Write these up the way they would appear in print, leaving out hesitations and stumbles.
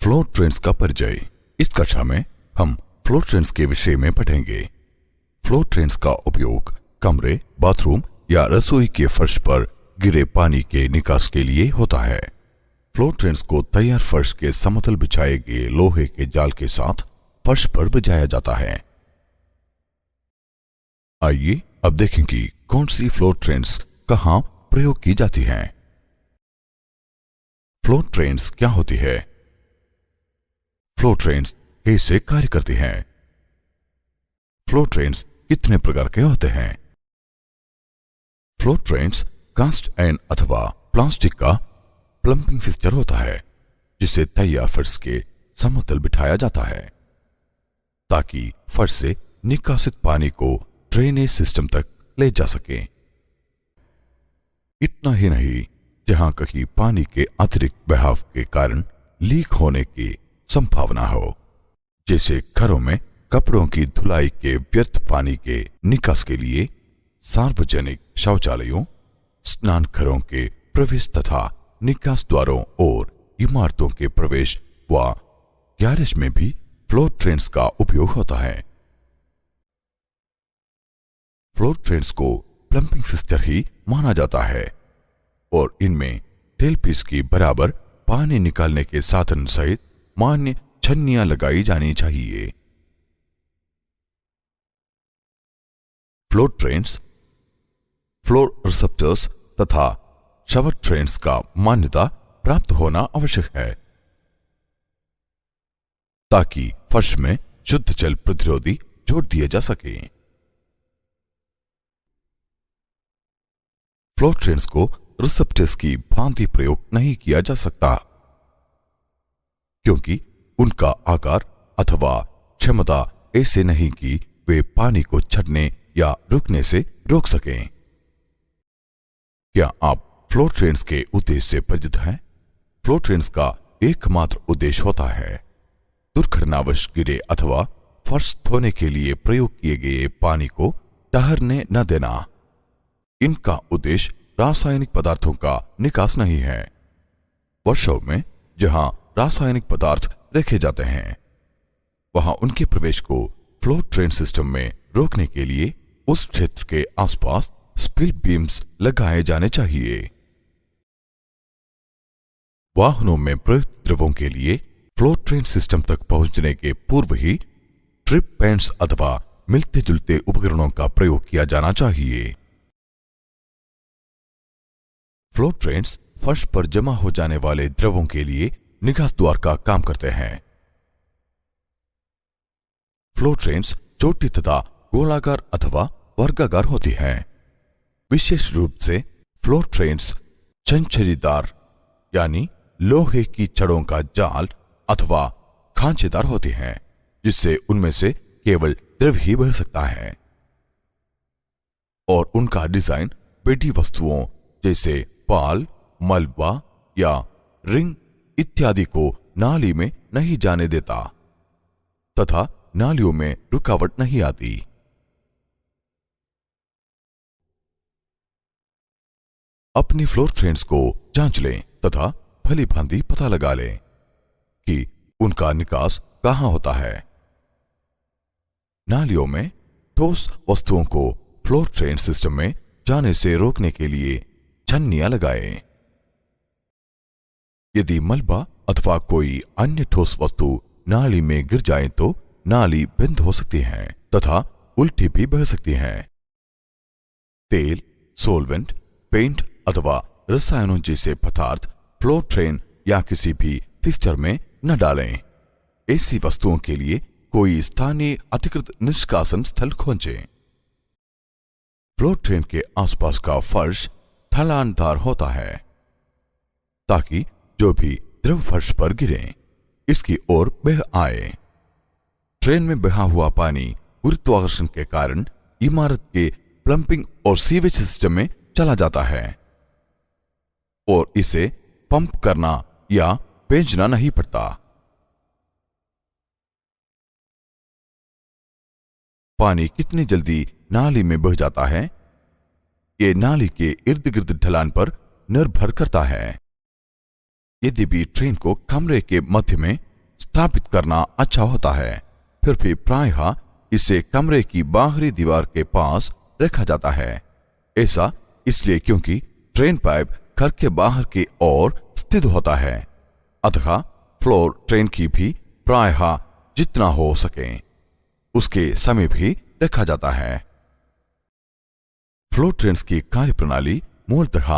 Floor trains का परिचय। इस कक्षा में हम फ्लोर ट्रेन्स के विषय में पढ़ेंगे। फ्लोर ट्रेन्स का उपयोग कमरे, बाथरूम या रसोई के फर्श पर गिरे पानी के निकास के लिए होता है। फ्लोर ट्रेन्स को तैयार फर्श के समतल बिछाए गए लोहे के जाल के साथ फर्श पर बिछाया जाता है। आइए अब देखें कि कौन सी फ्लोर ट्रेन्स कहां प्रयोग की जाती हैं। फ्लोर ट्रेन्स क्या होती है? फ्लोर ट्रेन्स कैसे कार्य करती हैं? फ्लोर ट्रेन्स कितने प्रकार के होते हैं? फ्लोर ट्रेन्स कास्ट आयरन अथवा प्लास्टिक का प्लम्बिंग फिक्सचर होता है, जिसे तैयार फर्श के समतल बिठाया जाता है ताकि फर्श से निकासित पानी को ड्रेनेज सिस्टम तक ले जा सके। इतना ही नहीं, जहां कहीं पानी के अतिरिक्त बहाव के कारण लीक होने की संभावना हो, जैसे घरों में कपड़ों की धुलाई के व्यर्थ पानी के निकास के लिए, सार्वजनिक शौचालयों, स्नान घरों के प्रवेश तथा निकास द्वारों और इमारतों के प्रवेश व गैरेज में भी फ्लोर ट्रेन्स का उपयोग होता है। फ्लोर ट्रेन्स को प्लम्बिंग फिक्सचर ही माना जाता है और इनमें टेलपीस की बराबर पानी निकालने के साधन सहित मान्य छन्नियां लगाई जानी चाहिए। फ्लोर ट्रेन्स, फ्लोर रिसेप्टर्स तथा शवर ट्रेन्स का मान्यता प्राप्त होना आवश्यक है ताकि फर्श में शुद्ध जल प्रतिरोधी जोड़ दिए जा सके। फ्लोर ट्रेन्स को रिसेप्टर्स की भांति प्रयोग नहीं किया जा सकता, क्योंकि उनका आकार अथवा क्षमता ऐसे नहीं कि वे पानी को छटने या रुकने से रोक सकें। क्या आप फ्लोर ट्रेन्स के उद्देश्य से परिचित हैं? फ्लोर ट्रेन्स का एकमात्र उद्देश्य होता है दुर्घटनावश गिरे अथवा फर्श धोने के लिए प्रयोग किए गए पानी को ठहरने न देना। इनका उद्देश्य रासायनिक पदार्थों का निकास नहीं है। वर्षों में जहां रासायनिक पदार्थ रखे जाते हैं, वहां उनके प्रवेश को फ्लोर ट्रेन सिस्टम में रोकने के लिए उस क्षेत्र के आसपास स्पिल बीम्स लगाए जाने चाहिए। वाहनों में प्रयुक्त द्रवों के लिए फ्लोर ट्रेन सिस्टम तक पहुंचने के पूर्व ही ट्रिप पेंट्स अथवा मिलते जुलते उपकरणों का प्रयोग किया जाना चाहिए। फ्लोर ट्रेन्स फर्श पर जमा हो जाने वाले द्रवों के लिए निकास द्वार का काम करते हैं। फ्लोर ट्रेन्स छोटी तथा गोलाकार अथवा वर्गाकार होती हैं। विशेष रूप से फ्लोर ट्रेन्स छंछरीदार यानी लोहे की छड़ों का जाल अथवा खांचेदार होती हैं, जिससे उनमें से केवल द्रव ही बह सकता है और उनका डिजाइन पेटी वस्तुओं जैसे पाल, मलबा या रिंग इत्यादि को नाली में नहीं जाने देता तथा नालियों में रुकावट नहीं आती। अपनी फ्लोर ट्रेन्स को जांच लें तथा भली भांति पता लगा लें कि उनका निकास कहां होता है। नालियों में ठोस वस्तुओं को फ्लोर ट्रेन सिस्टम में जाने से रोकने के लिए छन्नियां लगाएं। यदि मलबा अथवा कोई अन्य ठोस वस्तु नाली में गिर जाए तो नाली बंद हो सकती है तथा उल्टी भी बह सकती है। तेल, सोलवेंट, पेंट अथवा रसायनों जैसे पदार्थ फ्लोर ट्रेन या किसी भी फिक्सचर में न डालें। ऐसी वस्तुओं के लिए कोई स्थानीय अधिकृत निष्कासन स्थल खोजें। फ्लोर ट्रेन के आसपास का फर्श ढलानदार होता है ताकि जो भी द्रव फर्श पर गिरे इसकी ओर बह आए। ट्रेन में बहा हुआ पानी गुरुत्वाकर्षण के कारण इमारत के प्लम्बिंग और सीवेज सिस्टम में चला जाता है और इसे पंप करना या भेजना नहीं पड़ता। पानी कितनी जल्दी नाली में बह जाता है, ये नाली के इर्द गिर्द ढलान पर निर्भर करता है। यदि भी ट्रेन को कमरे के मध्य में स्थापित करना अच्छा होता है। फिर भी प्रायः इसे कमरे की बाहरी दीवार के पास रखा जाता है। ऐसा इसलिए क्योंकि ट्रेन पाइप घर के बाहर की ओर स्थित होता है, अतः फ्लोर ट्रेन की भी प्रायः जितना हो सके उसके समीप ही रखा जाता है। फ्लोर ट्रेन्स की कार्यप्रणाली मूलतः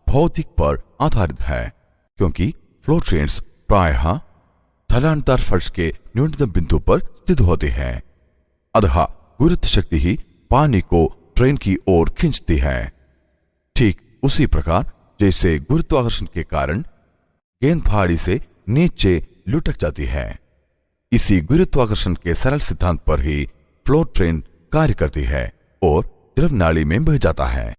भौतिक पर आधारित है, क्योंकि फ्लोर ट्रेन्स प्रायः ढलानदार फर्श के न्यूनतम बिंदु पर स्थित होते हैं, अतः गुरुत्व शक्ति ही पानी को ट्रेन की ओर खींचती है। ठीक उसी प्रकार जैसे गुरुत्वाकर्षण के कारण गेंद पहाड़ी से नीचे लुढ़क जाती है, इसी गुरुत्वाकर्षण के सरल सिद्धांत पर ही फ्लोर ट्रेन कार्य करती है और द्रव नाली में बह जाता है।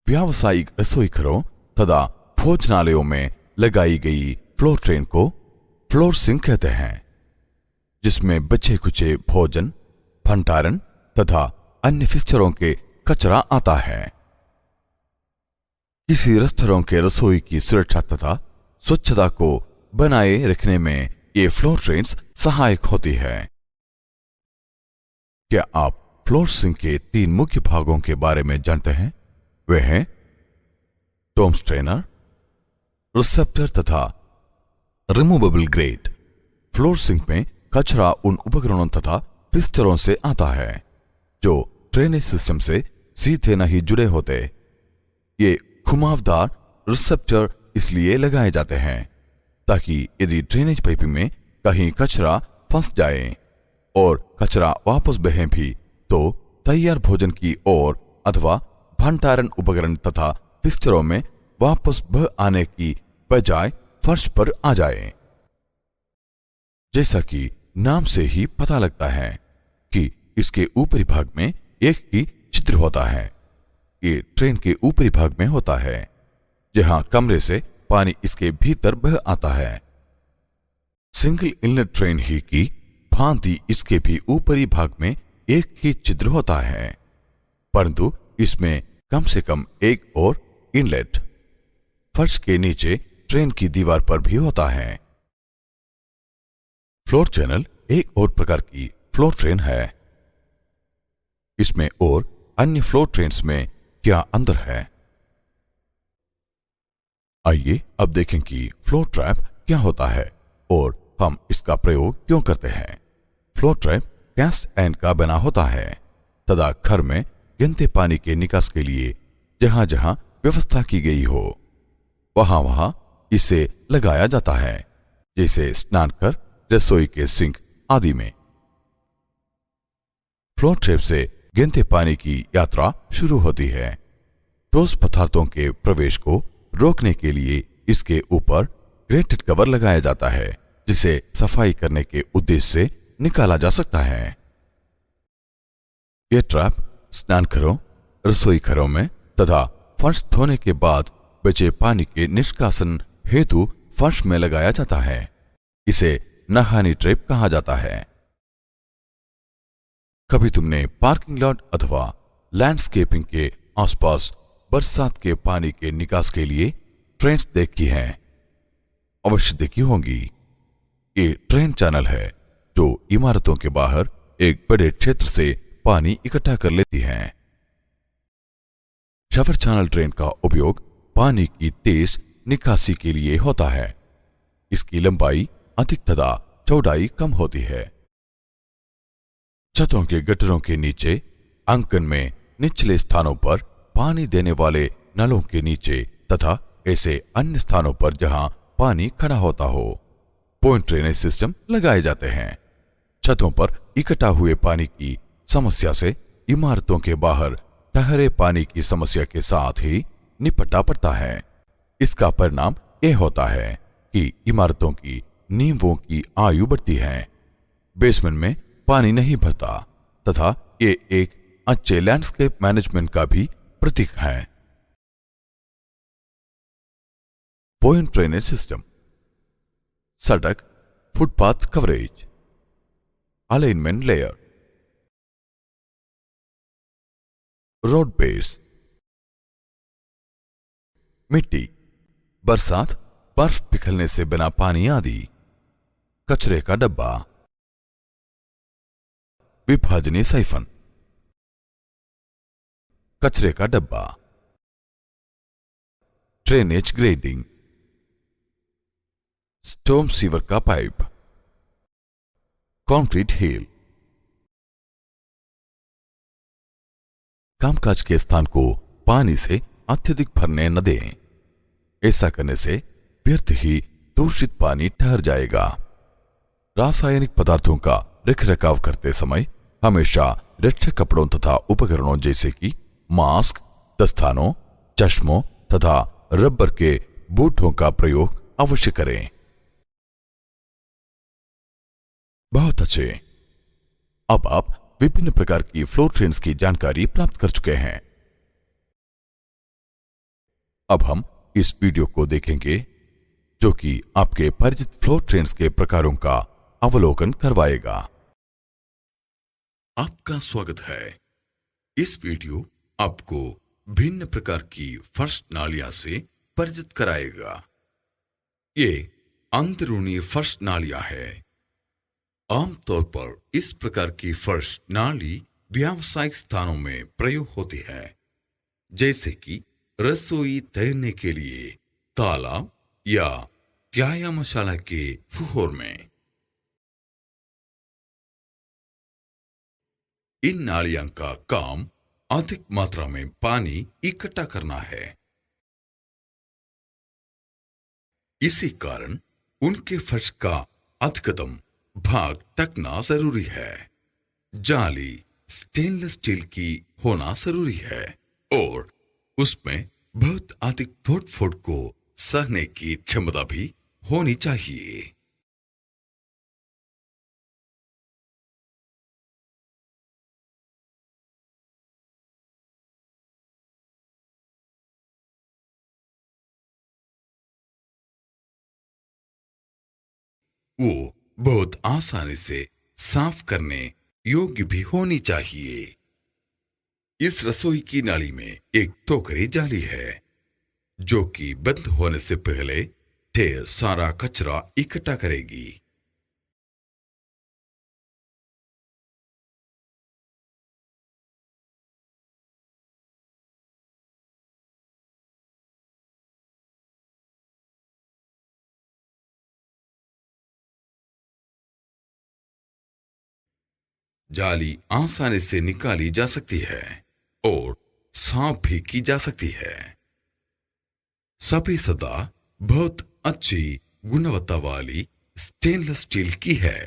व्यावसायिक रसोई घरों तथा भोजनालयों में लगाई गई फ्लोर ट्रेन को फ्लोर सिंक कहते हैं, जिसमें बचे खुचे भोजन, भंडारण तथा अन्य फिक्चरों के कचरा आता है। किसी रेस्तरां के रसोई की सुरक्षा तथा स्वच्छता को बनाए रखने में ये फ्लोर ट्रेन्स सहायक होती है। क्या आप फ्लोर सिंक के 3 मुख्य भागों के बारे में जानते हैं? वे हैं टॉम स्ट्रेनर, रिसेप्टर तथा रिमूवेबल ग्रेट। फ्लोर सिंक में कचरा उन उपकरणों तथा फिक्चरों से आता है जो ड्रेनेज सिस्टम से सीधे नहीं जुड़े होते। ये घुमावदार रिसेप्टर इसलिए लगाए जाते हैं ताकि यदि ड्रेनेज पाइपिंग में कहीं कचरा फंस जाए और कचरा वापस बहे भी तो तैयार भोजन की ओर अथवा भंडारण उपकरण तथा फिक्चरों में वापस बह आने की बजाय फर्श पर आ जाए। जैसा कि नाम से ही पता लगता है कि इसके ऊपरी भाग में एक ही छिद्र होता है। ये ट्रेन के ऊपरी भाग में होता है, जहां कमरे से पानी इसके भीतर बह आता है। सिंगल इनलेट ट्रेन ही की भांति इसके भी ऊपरी भाग में एक ही छिद्र होता है, परंतु इसमें कम से कम एक और इनलेट फर्श के नीचे ट्रेन की दीवार पर भी होता है। फ्लोर चैनल एक और प्रकार की फ्लोर ट्रेन है। इसमें और अन्य फ्लोर ट्रेन्स में क्या अंतर है? आइए अब देखें कि फ्लोर ट्रैप क्या होता है और हम इसका प्रयोग क्यों करते हैं। फ्लोर ट्रैप कैस्ट आयरन का बना होता है तथा घर में गंदे पानी के निकास के लिए जहां जहां व्यवस्था की गई हो वहां वहां इसे लगाया जाता है, जैसे स्नान कर रसोई के सिंक आदि में। फ्लोर ट्रैप से गंदे पानी की यात्रा शुरू होती है। ठोस पदार्थों के प्रवेश को रोकने के लिए इसके ऊपर ग्रेटेड कवर लगाया जाता है, जिसे सफाई करने के उद्देश्य से निकाला जा सकता है। यह ट्रैप स्नान घरों, रसोई घरों में तथा फर्श धोने के बाद बचे पानी के निष्कासन हेतु फर्श में लगाया जाता है। इसे नहानी ट्रैप कहा जाता है। कभी तुमने पार्किंग लॉट अथवा लैंडस्केपिंग के आसपास बरसात के पानी के निकास के लिए ट्रेन्स देखी हैं? अवश्य देखी होंगी। ये ट्रेन चैनल है जो इमारतों के बाहर एक बड़े क्षेत्र से पानी इकट्ठा कर लेती हैं। शावर चैनल ट्रेन का उपयोग पानी की तेज निकासी के लिए होता है। इसकी लंबाई अधिक तथा चौड़ाई कम होती है। छतों के गटरों के नीचे अंकन में निचले स्थानों पर पानी देने वाले नलों के नीचे तथा ऐसे अन्य स्थानों पर जहां पानी खड़ा होता हो पॉइंट ड्रेनेज सिस्टम लगाए जाते हैं। छतों पर इकट्ठा हुए पानी की समस्या से इमारतों के बाहर ठहरे पानी की समस्या के साथ ही निपटना पड़ता है। इसका परिणाम यह होता है कि इमारतों की नींवों की आयु बढ़ती है, बेसमेंट में पानी नहीं भरता तथा ये एक अच्छे लैंडस्केप मैनेजमेंट का भी प्रतीक है। पॉइंट ड्रेनेज सिस्टम: सड़क, footpath coverage, alignment layer, road base, मिट्टी, बरसात, बर्फ पिघलने से बना पानी आदि। कचरे का डब्बा, विभाजनीय साइफन, कचरे का डब्बा, ड्रेनेज ग्रेडिंग, स्टॉर्म सीवर का पाइप, कंक्रीट हिल। कामकाज के स्थान को पानी से अत्यधिक भरने न दें। ऐसा करने से व्यर्थ ही दूषित पानी ठहर जाएगा। रासायनिक पदार्थों का रखरखाव करते समय हमेशा रक्षक कपड़ों तथा उपकरणों जैसे कि मास्क, दस्तानों, चश्मों तथा रबर के बूटों का प्रयोग अवश्य करें। बहुत अच्छे। अब आप विभिन्न प्रकार की फ्लोर ट्रेन्स की जानकारी प्राप्त कर चुके हैं। अब हम इस वीडियो को देखेंगे जो कि आपके परिचित फ्लोर ट्रेन्स के प्रकारों का अवलोकन करवाएगा। आपका स्वागत है। इस वीडियो आपको भिन्न प्रकार की फर्श नालियां से परिचित कराएगा। ये अंदरूनी फर्श नालियां है। आमतौर पर इस प्रकार की फर्श नाली व्यावसायिक स्थानों में प्रयोग होती है, जैसे कि रसोई तैरने के लिए, तालाब या व्यायामशाला के फुहोर में। इन नालियों का काम अधिक मात्रा में पानी इकट्ठा करना है। इसी कारण उनके फर्श का अधिकतम भाग ढकना जरूरी है। जाली स्टेनलेस स्टील की होना जरूरी है और उसमें बहुत अधिक फुट को सहने की क्षमता भी होनी चाहिए। वो बहुत आसानी से साफ करने योग्य भी होनी चाहिए। इस रसोई की नाली में एक टोकरी जाली है जो कि बंद होने से पहले ढेर सारा कचरा इकट्ठा करेगी। जाली आसानी से निकाली जा सकती है और साफ भी की जा सकती है। सभी सतह बहुत अच्छी गुणवत्ता वाली स्टेनलेस स्टील की है।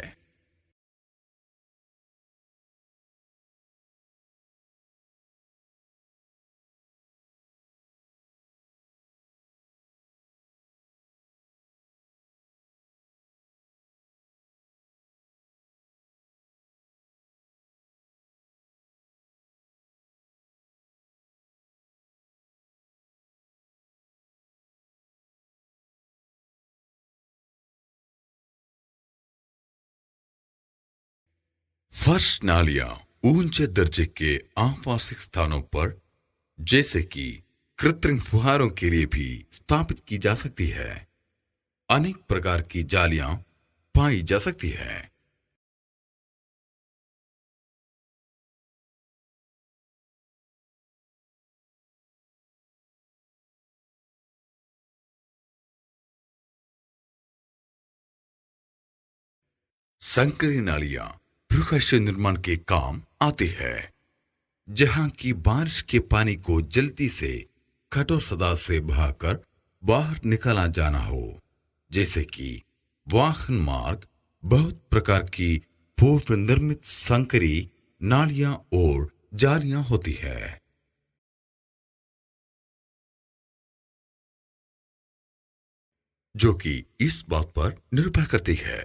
फर्श नालियां ऊंचे दर्जे के आवासिक स्थानों पर जैसे कि कृत्रिम फुहारों के लिए भी स्थापित की जा सकती है। अनेक प्रकार की जालियां पाई जा सकती है। संकरी नालियां भूगर्भ निर्माण के काम आती है, जहां की बारिश के पानी को जल्दी से कठोर सतह से बहाकर बाहर निकाला जाना हो, जैसे कि वाहन मार्ग। बहुत प्रकार की पूर्व निर्मित संकरी नालियां और जालियां होती है, जो कि इस बात पर निर्भर करती है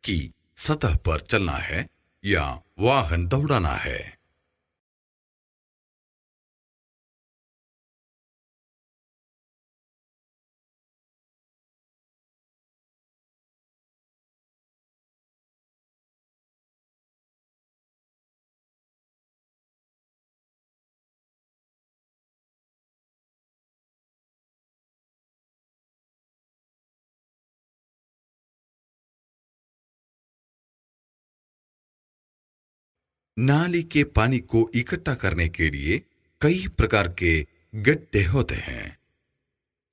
कि सतह पर चलना है या वाहन दौड़ाना है। नाली के पानी को इकट्ठा करने के लिए कई प्रकार के गड्ढे होते हैं,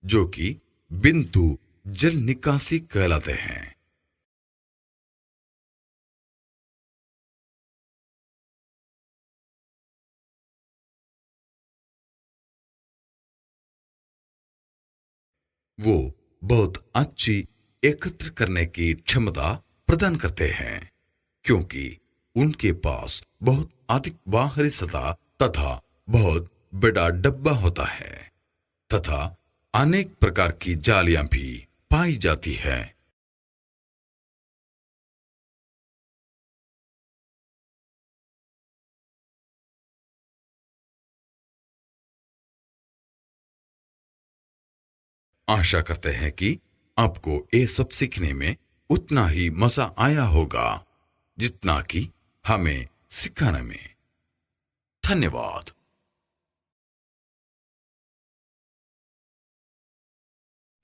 जो कि बिंदु जल निकासी कहलाते हैं। वो बहुत अच्छी एकत्र करने की क्षमता प्रदान करते हैं, क्योंकि उनके पास बहुत अधिक बाहरी सतह तथा बहुत बड़ा डब्बा होता है तथा अनेक प्रकार की जालियां भी पाई जाती है। आशा करते हैं कि आपको ये सब सीखने में उतना ही मजा आया होगा जितना कि हमें सिखाने में। धन्यवाद।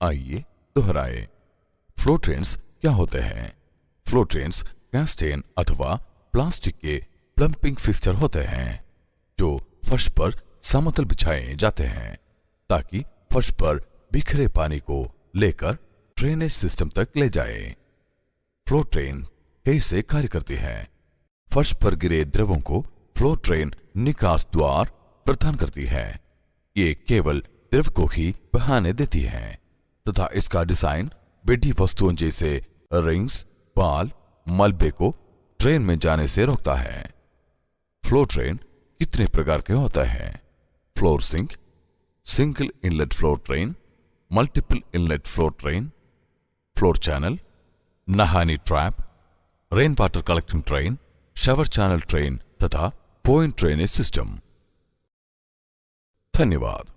आइए दोहराए। फ्लो ट्रेन्स क्या होते हैं? फ्लो ट्रेन्स कैस्टेन अथवा प्लास्टिक के प्लम्पिंग फिक्सचर होते हैं जो फर्श पर समतल बिछाए जाते हैं ताकि फर्श पर बिखरे पानी को लेकर ड्रेनेज सिस्टम तक ले जाए। फ्लो ट्रेन कैसे कार्य करती है? फर्श पर गिरे द्रवों को फ्लो ट्रेन निकास द्वार प्रदान करती है। ये केवल द्रव को ही बहाने देती है तथा इसका डिजाइन बेटी वस्तुओं जैसे रिंग्स, पाल, मलबे को ट्रेन में जाने से रोकता है। फ्लो ट्रेन कितने प्रकार के होता है? Floor sink, single inlet floor drain, multiple inlet floor drain, floor channel, नहानी trap, rain water collecting drain, shower channel drain तथा पॉइंट ड्रेनेज सिस्टम। धन्यवाद।